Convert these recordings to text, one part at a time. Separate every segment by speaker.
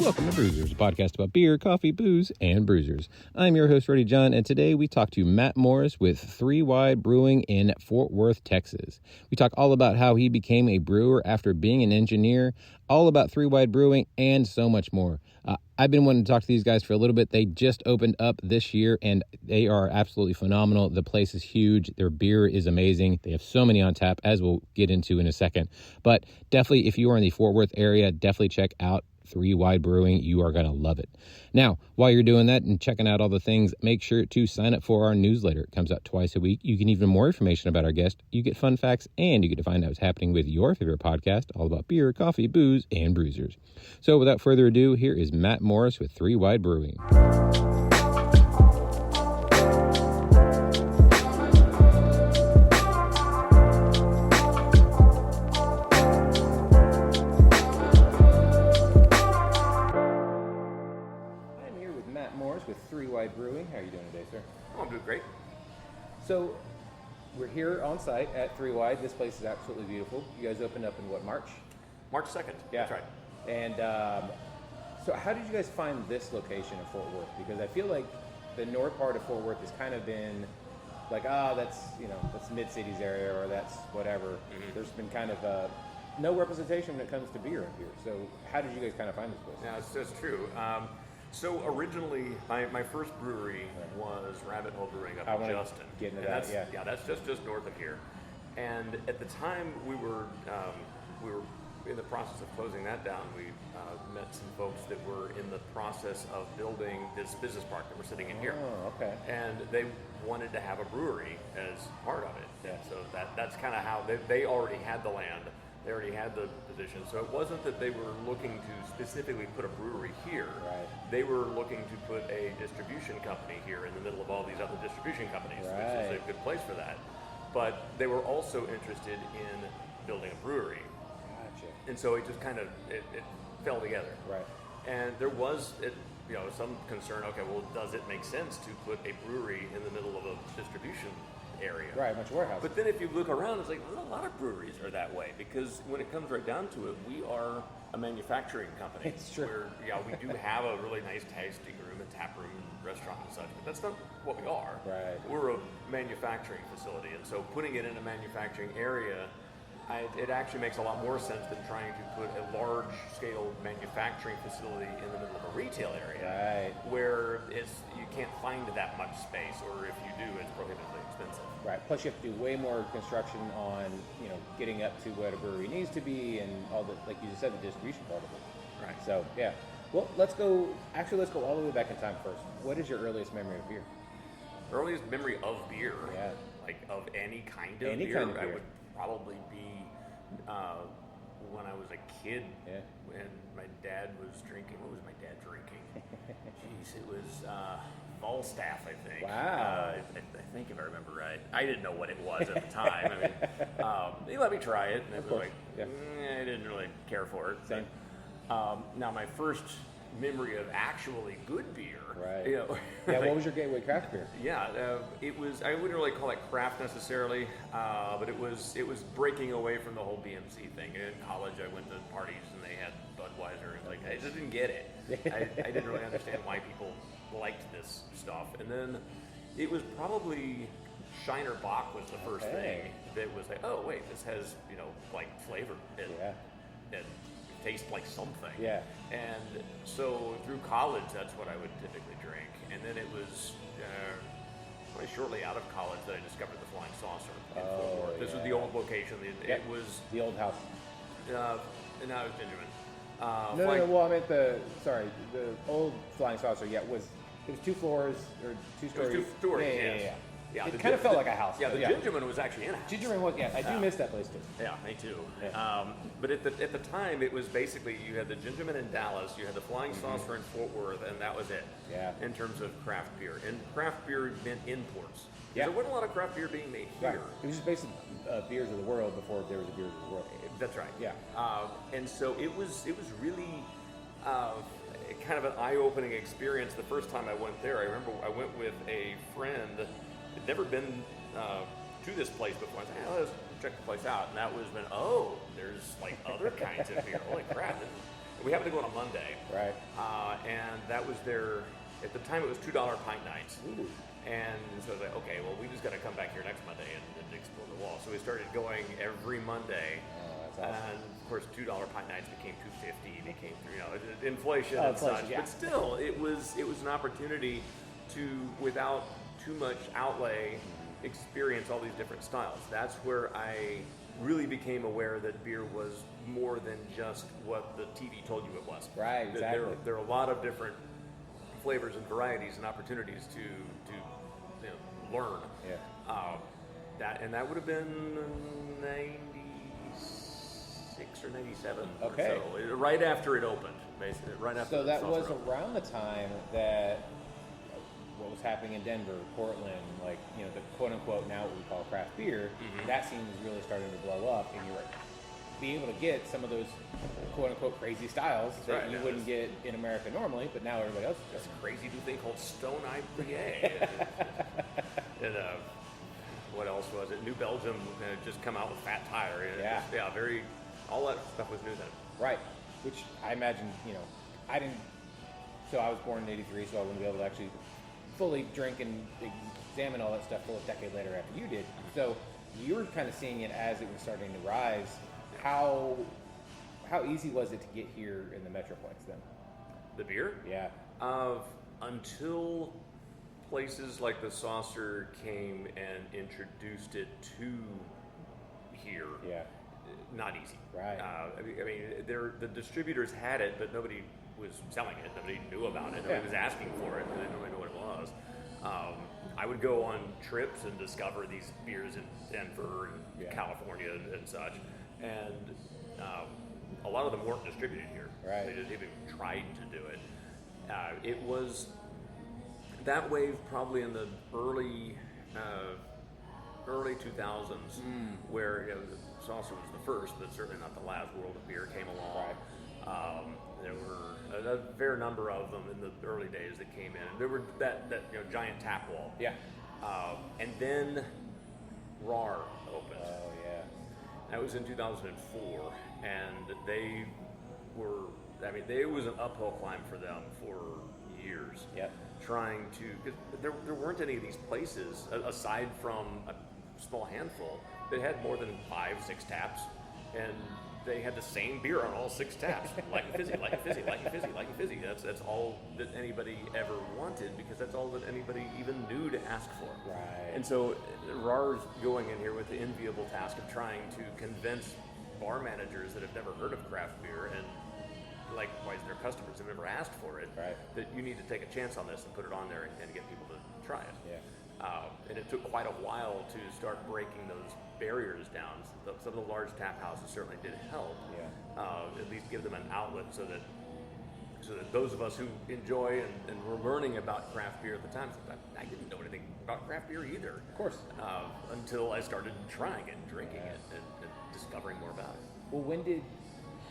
Speaker 1: Welcome to Brewsers, a podcast about beer, coffee, booze, and bruisers. I'm your host, Roddy John, and today we talk to Matt Morris with Three Wide Brewing in Fort Worth, Texas. We talk all about how he became a brewer after being an engineer, all about Three Wide Brewing, and so much more. I've been wanting to talk to these guys for a little bit. They just opened up this year, and they are absolutely phenomenal. The place is huge. Their beer is amazing. They have so many on tap, as we'll get into in a second. But definitely, if you are in the Fort Worth area, definitely check out Three Wide Brewing. You are going to love it. Now, while you're doing that and checking out all the things, make sure to sign up for our newsletter. It comes out twice a week. You get even more information about our guest. You get fun facts, and you get to find out what's happening with your favorite podcast, all about beer, coffee, booze, and bruisers. So without further ado, here is Matt Morris with Three Wide Brewing. With Three Wide Brewing. How are you doing today, sir?
Speaker 2: Oh, I'm doing great.
Speaker 1: So, we're here on site at Three Wide. This place is absolutely beautiful. You guys opened up in what, March?
Speaker 2: March 2nd.
Speaker 1: Yeah.
Speaker 2: That's right.
Speaker 1: And so how did you guys find this location in Fort Worth? Because I feel like the north part of Fort Worth has kind of been like, that's Mid-Cities area, or that's whatever. Mm-hmm. There's been kind of no representation when it comes to beer in here. So how did you guys kind of find this place?
Speaker 2: Yeah, that's true. So originally, my first brewery was Rabbit Hole Brewing up in Justin.
Speaker 1: Get into that,
Speaker 2: yeah, that's just north of here. And at the time, we were in the process of closing that down. We met some folks that were in the process of building this business park that we're sitting in here.
Speaker 1: Oh, okay.
Speaker 2: And they wanted to have a brewery as part of it.
Speaker 1: Yeah.
Speaker 2: So that's kind of how they already had the land. They already had the position, so it wasn't that they were looking to specifically put a brewery here.
Speaker 1: Right.
Speaker 2: They were looking to put a distribution company here in the middle of all these other distribution companies,
Speaker 1: right.
Speaker 2: which is a good place for that. But they were also interested in building a brewery.
Speaker 1: Gotcha.
Speaker 2: And so it just kind of it fell together.
Speaker 1: Right.
Speaker 2: And there was some concern. Okay, well, does it make sense to put a brewery in the middle of a distribution area?
Speaker 1: Right, much warehouse.
Speaker 2: But then if you look around, it's like, well, a lot of breweries are that way, because when it comes right down to it, we are a manufacturing company.
Speaker 1: It's true.
Speaker 2: We do have a really nice tasting room and tap room and restaurant and such, but that's not what we are.
Speaker 1: Right.
Speaker 2: We're a manufacturing facility, and so putting it in a manufacturing area, it actually makes a lot more sense than trying to put a large-scale manufacturing facility in the middle of a retail area,
Speaker 1: right,
Speaker 2: where you can't find that much space, or if you do, it's prohibitively expensive.
Speaker 1: Right. Plus, you have to do way more construction on getting up to what a brewery needs to be, and all the, like you just said, the distribution part of it.
Speaker 2: Right.
Speaker 1: So yeah. Well, let's go all the way back in time first. What is your earliest memory of beer?
Speaker 2: Earliest memory of beer?
Speaker 1: Yeah.
Speaker 2: Like of any kind of
Speaker 1: any
Speaker 2: beer?
Speaker 1: Kind of beer.
Speaker 2: I would probably be when I was a kid.
Speaker 1: Yeah.
Speaker 2: When my dad was drinking. What was my dad drinking? Jeez, it was Falstaff, I think.
Speaker 1: Wow.
Speaker 2: I think if I remember right. I didn't know what it was at the time. He let me try it, and it was like, I didn't really care for it.
Speaker 1: Same.
Speaker 2: Now, my first memory of actually good beer.
Speaker 1: Right. Yeah. What was your gateway craft beer?
Speaker 2: Yeah, it was. I wouldn't really call it craft necessarily, but it was breaking away from the whole BMC thing. In college, I went to parties and they had Budweiser, and I just didn't get it. I didn't really understand why people liked this stuff. And then it was probably Shiner Bock was the first thing that was like, oh wait, this has like flavor and taste like something. Yeah. And so through college, that's what I would typically drink. And then it was probably shortly out of college that I discovered the Flying Saucer in Fort Worth. This was the old location. It was
Speaker 1: the old house.
Speaker 2: And now it's Benjamin.
Speaker 1: No. Well, I meant the old Flying Saucer. Yeah, it was 2 floors or 2 stories.
Speaker 2: It was 2 stories.
Speaker 1: Yeah.
Speaker 2: Yeah,
Speaker 1: it kind of felt like a house.
Speaker 2: Yeah, the Gingerman was actually in a house.
Speaker 1: Gingerman was, I do miss that place too.
Speaker 2: Yeah, me too.
Speaker 1: Yeah.
Speaker 2: But at the time, it was basically, you had the Gingerman in Dallas, you had the Flying Saucer in Fort Worth, and that was it. Yeah. In terms of craft beer. And craft beer meant imports. Yeah. There wasn't a lot of craft beer being made here.
Speaker 1: Right. It was just basically beers of the world before there was a beers of the world.
Speaker 2: That's right.
Speaker 1: Yeah.
Speaker 2: And so it was really kind of an eye-opening experience the first time I went there. I remember I went with a friend that had never been to this place before. I was like, let's check the place out. And that was when, there's like other kinds of beer. Holy crap. We happened to go on a Monday.
Speaker 1: Right.
Speaker 2: And that was their, at the time it was $2 pint nights.
Speaker 1: Ooh.
Speaker 2: And so I was like, okay, well, we just got to come back here next Monday and explore the wall. So we started going every Monday.
Speaker 1: Oh, that's awesome.
Speaker 2: And of course, $2 pint nights became $2.50, became, inflation
Speaker 1: Oh,
Speaker 2: and such.
Speaker 1: yeah.
Speaker 2: But still, it was an opportunity to, without too much outlay, experience all these different styles. That's where I really became aware that beer was more than just what the TV told you it was.
Speaker 1: Right, exactly.
Speaker 2: There are a lot of different flavors and varieties and opportunities to learn.
Speaker 1: Yeah.
Speaker 2: That would have been 96 or 97.
Speaker 1: Okay.
Speaker 2: Or so, right after it opened, basically. Right after.
Speaker 1: So that was
Speaker 2: opened.
Speaker 1: around the time that what was happening in Denver, Portland, like, the quote unquote now what we call craft beer, that scene was really starting to blow up, and you were be able to get some of those quote unquote crazy styles that you wouldn't get in America normally, but now everybody else
Speaker 2: does. This crazy new thing called Stone IPA. and what else was it? New Belgium had just come out with Fat Tire. And all that stuff was new then.
Speaker 1: Right. Which I imagine, I didn't. So I was born in '83, so I wouldn't be able to actually fully drink and examine all that stuff till a decade later after you did. So you were kind of seeing it as it was starting to rise. How easy was it to get here in the Metroplex then?
Speaker 2: The beer?
Speaker 1: Yeah.
Speaker 2: Until places like the Saucer came and introduced it to here.
Speaker 1: Yeah.
Speaker 2: Not easy.
Speaker 1: Right.
Speaker 2: The distributors had it, but nobody was selling it. Nobody knew about it. Nobody was asking for it. They didn't really know what it was. I would go on trips and discover these beers in Denver and California and such. And a lot of them weren't distributed here.
Speaker 1: Right.
Speaker 2: They didn't even try to do it. It was that wave probably in the early 2000s, where the Saucer was the first, but certainly not the last. World of Beer came along.
Speaker 1: Right.
Speaker 2: There were a fair number of them in the early days that came in. There were that giant tap wall.
Speaker 1: Yeah.
Speaker 2: And then RAR opened.
Speaker 1: Oh yeah.
Speaker 2: That was in 2004, and they were. It was an uphill climb for them for years.
Speaker 1: Yep.
Speaker 2: Trying to, because there weren't any of these places aside from a small handful that had more than 5-6 taps, and they had the same beer on all 6 taps, light and fizzy, light and fizzy, light and fizzy, light and fizzy. That's all that anybody ever wanted, because that's all that anybody even knew to ask for.
Speaker 1: Right.
Speaker 2: And so RAR's going in here with the enviable task of trying to convince bar managers that have never heard of craft beer, and likewise their customers have never asked for it, that you need to take a chance on this and put it on there and get people to try it.
Speaker 1: Yeah.
Speaker 2: And it took quite a while to start breaking those barriers down. Some of the large tap houses certainly did help.
Speaker 1: Yeah.
Speaker 2: At least give them an outlet so that those of us who enjoy and were learning about craft beer at the time, I didn't know anything about craft beer either.
Speaker 1: Of course.
Speaker 2: Until I started trying it, drinking it, and discovering more about it.
Speaker 1: Well, when did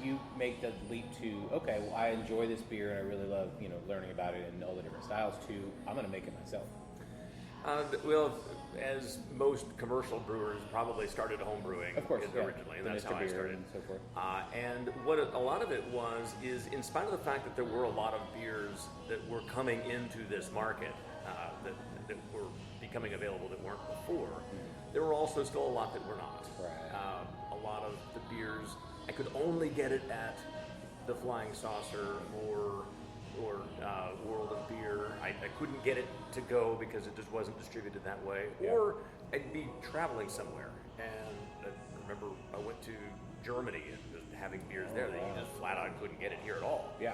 Speaker 1: you make the leap to, okay, well, I enjoy this beer and I really love, learning about it and all the different styles, to I'm going to make it myself?
Speaker 2: Well, as most commercial brewers probably started home brewing,
Speaker 1: of course,
Speaker 2: originally, and that's how I started.
Speaker 1: And so forth.
Speaker 2: And what a lot of it was is, in spite of the fact that there were a lot of beers that were coming into this market that were becoming available that weren't before, there were also still a lot that were not.
Speaker 1: Right.
Speaker 2: A lot of the beers, I could only get it at the Flying Saucer or World of Beer. I couldn't get it to go because it just wasn't distributed that way.
Speaker 1: Yeah.
Speaker 2: Or I'd be traveling somewhere, and I remember I went to Germany and just having beers there that you just flat out couldn't get it here at all.
Speaker 1: Yeah.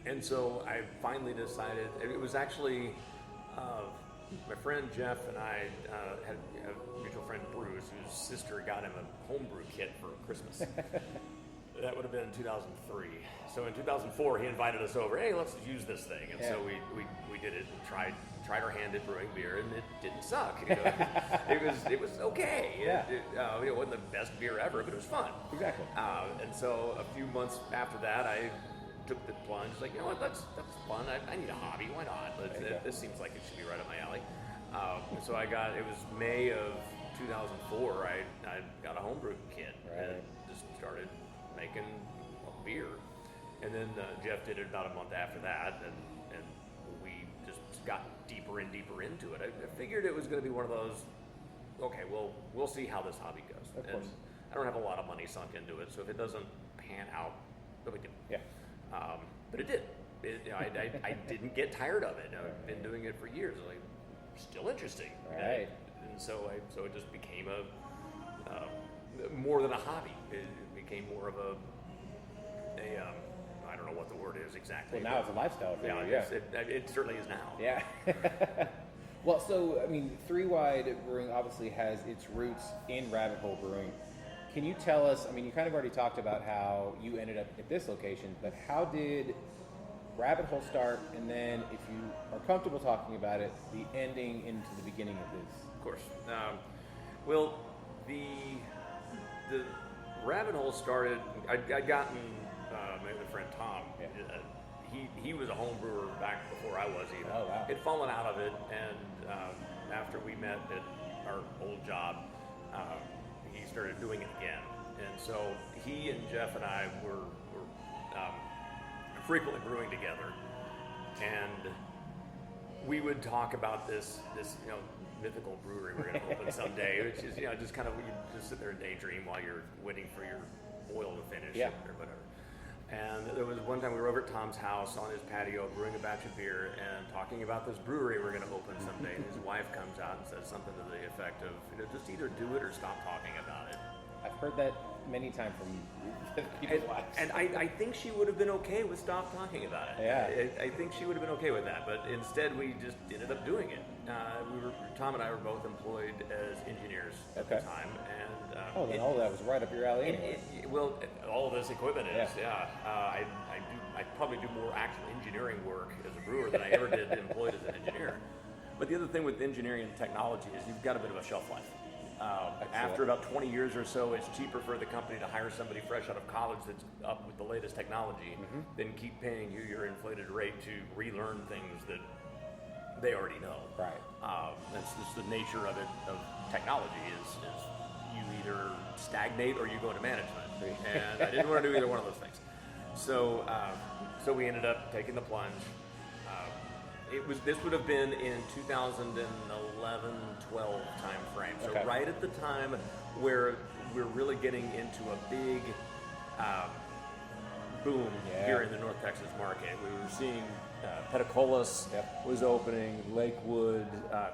Speaker 2: And so I finally decided, it was actually my friend Jeff and I had a mutual friend, Bruce, whose sister got him a homebrew kit for Christmas. That would have been in 2003. So in 2004, he invited us over. Hey, let's use this thing. And so we did it and tried our hand at brewing beer, and it didn't suck. It was okay.
Speaker 1: Yeah.
Speaker 2: It wasn't the best beer ever, but it was fun.
Speaker 1: Exactly.
Speaker 2: And so a few months after that, I took the plunge. Like, you know what? That's fun. I need a hobby. Why not? This seems like it should be right up my alley. So it was May of 2004. I got a homebrew kit and just started making beer. And then Jeff did it about a month after that, and we just got deeper and deeper into it. I figured it was going to be one of those, okay, well, we'll see how this hobby goes.
Speaker 3: Of course.
Speaker 2: And I don't have a lot of money sunk into it, so if it doesn't pan out, no big deal.
Speaker 3: Yeah.
Speaker 2: But it did. I didn't get tired of it. I've been doing it for years. Like, still interesting.
Speaker 3: Right.
Speaker 2: And so it just became more than a hobby. It became more of a I don't know what the word is exactly.
Speaker 3: Well, now it's a lifestyle for you.
Speaker 2: Yeah. It certainly is now.
Speaker 3: Yeah. Well, so, I mean, Three Wide Brewing obviously has its roots in Rabbit Hole Brewing. Can you tell us, I mean, you kind of already talked about how you ended up at this location, but how did Rabbit Hole start? And then, if you are comfortable talking about it, the ending into the beginning of this.
Speaker 2: Of course. Well, the Rabbit Hole started, I'd gotten my other friend Tom.
Speaker 3: Yeah.
Speaker 2: He was a home brewer back before I was even.
Speaker 3: Oh, wow.
Speaker 2: He'd fallen out of it, and after we met at our old job, he started doing it again. And so he and Jeff and I were frequently brewing together, and we would talk about this mythical brewery we're going to open someday, which is just kind of, you just sit there and daydream while you're waiting for your oil to finish or whatever. And there was one time we were over at Tom's house on his patio brewing a batch of beer and talking about this brewery we're going to open someday. And his wife comes out and says something to the effect of, just either do it or stop talking about it.
Speaker 3: I've heard that many times from people's wives.
Speaker 2: And I think she would have been okay with stop talking about it.
Speaker 3: Yeah.
Speaker 2: I think she would have been okay with that, but instead we just ended up doing it. Tom and I were both employed as engineers at the time, and
Speaker 3: then all of that was right up your alley anyway.
Speaker 2: Well, all of this equipment is, I probably do more actual engineering work as a brewer than I ever did employed as an engineer. But the other thing with engineering and technology is you've got a bit of a shelf life. After about 20 years or so, it's cheaper for the company to hire somebody fresh out of college that's up with the latest technology than keep paying you your inflated rate to relearn things that they already know.
Speaker 3: Right.
Speaker 2: That's just the nature of it, of technology is you either stagnate or you go into management. And I didn't want to do either one of those things. So we ended up taking the plunge. This would have been in 2011, 12 time frame. So right at the time where we're really getting into a big boom here in the North Texas market. We were seeing Petacolas was opening, Lakewood,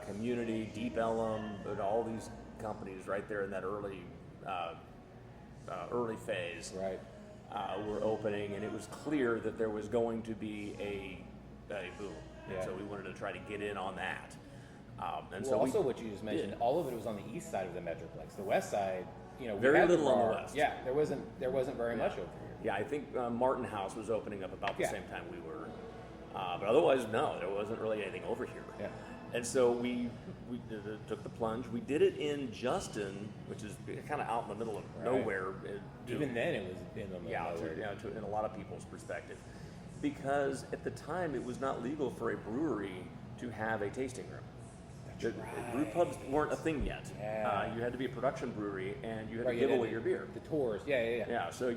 Speaker 2: Community, Deep Ellum, but all these companies right there in that early phase were opening, and it was clear that there was going to be a boom. And so we wanted to try to get in on that. And so
Speaker 3: also what you just mentioned, all of it was on the east side of the Metroplex. The west side,
Speaker 2: very little on the west.
Speaker 3: Yeah, there wasn't very much over here.
Speaker 2: Yeah, I think Martin House was opening up about the same time we were. But otherwise, no, there wasn't really anything over here.
Speaker 3: Yeah.
Speaker 2: And so we took the plunge. We did it in Justin, which is kind of out in the middle of nowhere.
Speaker 3: Even then, it was in the middle of nowhere.
Speaker 2: In a lot of people's perspective. Because at the time, it was not legal for a brewery to have a tasting room. Brew pubs weren't a thing yet.
Speaker 3: Yeah.
Speaker 2: You had to be a production brewery, and you had to give away your beer.
Speaker 3: The tours, yeah.
Speaker 2: So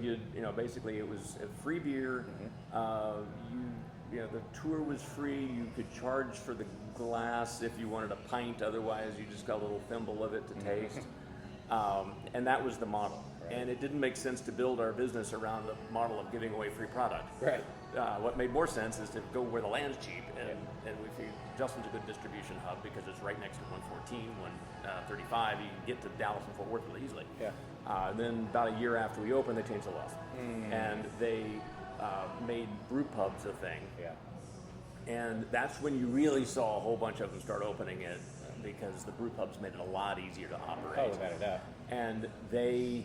Speaker 2: basically, it was a free beer. The tour was free. You could charge for the glass if you wanted a pint. Otherwise, you just got a little thimble of it to taste. And that was the model. Right. And it didn't make sense to build our business around the model of giving away free product.
Speaker 3: Right.
Speaker 2: What made more sense is to go where the land's cheap, and we figured Justin's a good distribution hub because it's right next to 114, 135. You can get to Dallas and Fort Worth really easily.
Speaker 3: Yeah.
Speaker 2: Then about a year after we opened, they changed the laws, and they made brew pubs a thing.
Speaker 3: Yeah.
Speaker 2: And that's when you really saw a whole bunch of them start opening it, because the brew pubs made it a lot easier to operate.
Speaker 3: Oh, without a doubt.
Speaker 2: And they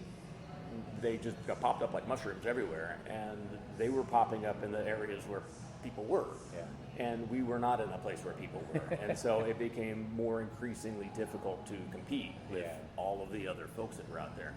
Speaker 2: just got popped up like mushrooms everywhere, and they were popping up in the areas where people were.
Speaker 3: Yeah.
Speaker 2: And we were not in a place where people were. And so it became more increasingly difficult to compete with all of the other folks that were out there.